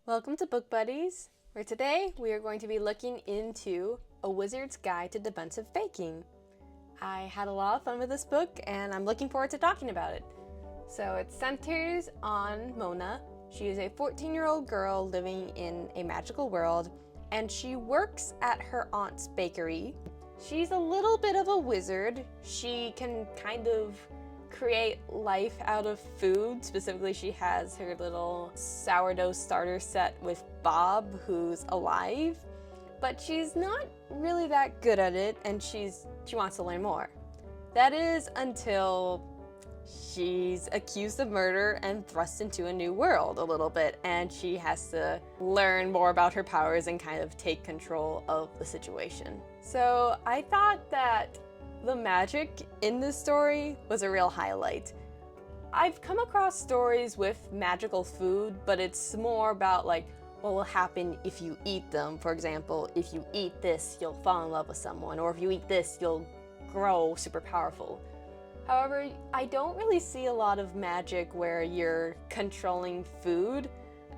Welcome to Book Buddies, where today we are going to be looking into A Wizard's Guide to Defensive Baking. I had a lot of fun with this book and I'm looking forward to talking about it. So it centers on Mona. She is a 14-year-old girl living in a magical world and she works at her aunt's bakery. She's a little bit of a wizard. She can kind of create life out of food. Specifically, she has her little sourdough starter set with Bob, who's alive, but she's not really that good at it and she wants to learn more. That is until she's accused of murder and thrust into a new world a little bit, and she has to learn more about her powers and kind of take control of the situation. So I thought that the magic in this story was a real highlight. I've come across stories with magical food, but it's more about like what will happen if you eat them. For example, if you eat this, you'll fall in love with someone, or if you eat this, you'll grow super powerful. However, I don't really see a lot of magic where you're controlling food.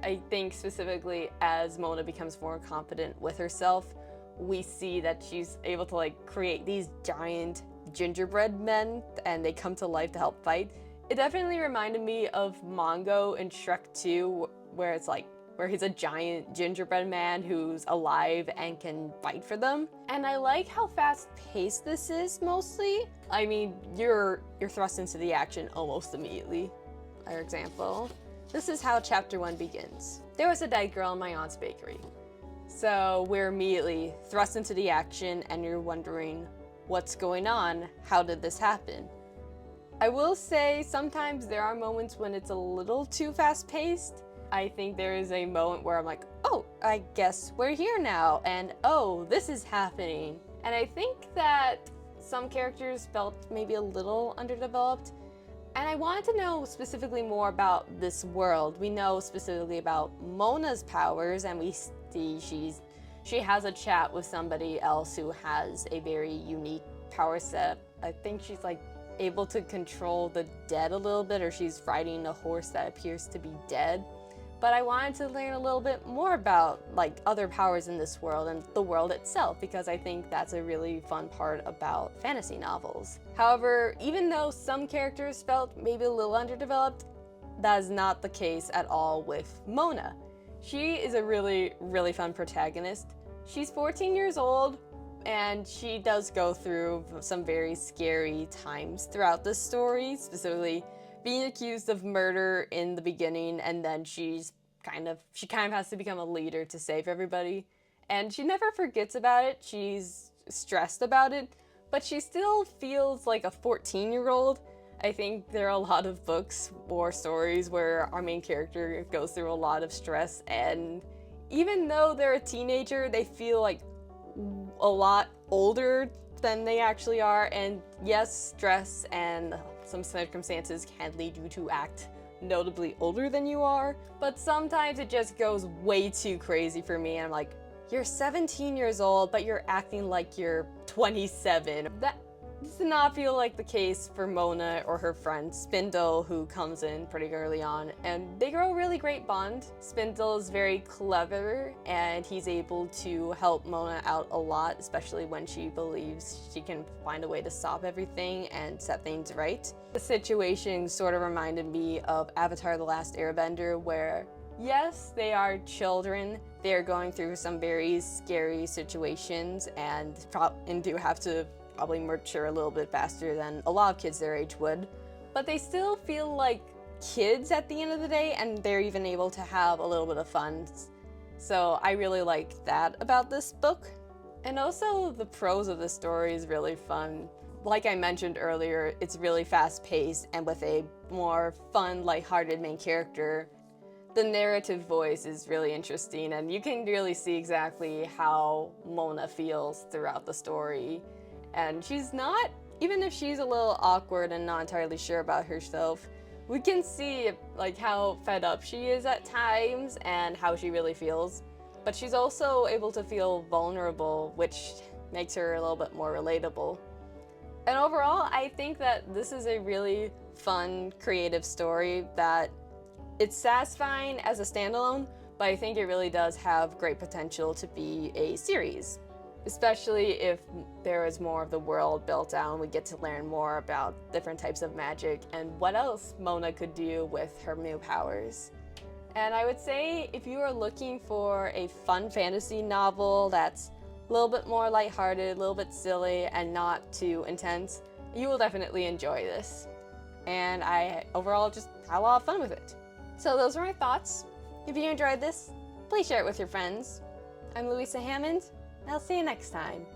I think specifically as Mona becomes more confident with herself, we see that she's able to create these giant gingerbread men and they come to life to help fight. It definitely reminded me of Mongo in Shrek 2, where he's a giant gingerbread man who's alive and can fight for them. And I like how fast-paced this is mostly. I mean, you're thrust into the action almost immediately. For example, this is how chapter 1 begins. There was a dead girl in my aunt's bakery. So we're immediately thrust into the action and you're wondering, what's going on? How did this happen? I will say sometimes there are moments when it's a little too fast-paced. I think there is a moment where I'm like, oh, I guess we're here now, and oh, this is happening. And I think that some characters felt maybe a little underdeveloped. And I wanted to know specifically more about this world. We know specifically about Mona's powers, and we see she has a chat with somebody else who has a very unique power set. I think she's able to control the dead a little bit, or she's riding a horse that appears to be dead. But I wanted to learn a little bit more about other powers in this world and the world itself, because I think that's a really fun part about fantasy novels. However, even though some characters felt maybe a little underdeveloped, that is not the case at all with Mona. She is a really, really fun protagonist. She's 14 years old, and she does go through some very scary times throughout this story, specifically being accused of murder in the beginning, and then she kind of has to become a leader to save everybody. And she never forgets about it. She's stressed about it, but she still feels like a 14-year-old. I think there are a lot of books or stories where our main character goes through a lot of stress, and even though they're a teenager, they feel like a lot older than they actually are. And yes, stress and some circumstances can lead you to act notably older than you are, but sometimes it just goes way too crazy for me. I'm like, you're 17 years old, but you're acting like you're 27. That does not feel like the case for Mona or her friend Spindle, who comes in pretty early on, and they grow a really great bond. Spindle is very clever, and he's able to help Mona out a lot, especially when she believes she can find a way to stop everything and set things right. The situation sort of reminded me of Avatar: The Last Airbender, where yes, they are children, they're going through some very scary situations and do have to probably mature a little bit faster than a lot of kids their age would, but they still feel like kids at the end of the day, and they're even able to have a little bit of fun. So I really like that about this book. And also the prose of the story is really fun. Like I mentioned earlier, it's really fast-paced and with a more fun, lighthearted main character. The narrative voice is really interesting, and you can really see exactly how Mona feels throughout the story. And she's not, even if she's a little awkward and not entirely sure about herself, we can see how fed up she is at times and how she really feels. But she's also able to feel vulnerable, which makes her a little bit more relatable. And overall, I think that this is a really fun, creative story that it's satisfying as a standalone, but I think it really does have great potential to be a series, especially if there is more of the world built out and we get to learn more about different types of magic and what else Mona could do with her new powers. And I would say if you are looking for a fun fantasy novel that's a little bit more lighthearted, a little bit silly, and not too intense, you will definitely enjoy this. And I overall just had a lot of fun with it. So those are my thoughts. If you enjoyed this, please share it with your friends. I'm Louisa Hammond, and I'll see you next time.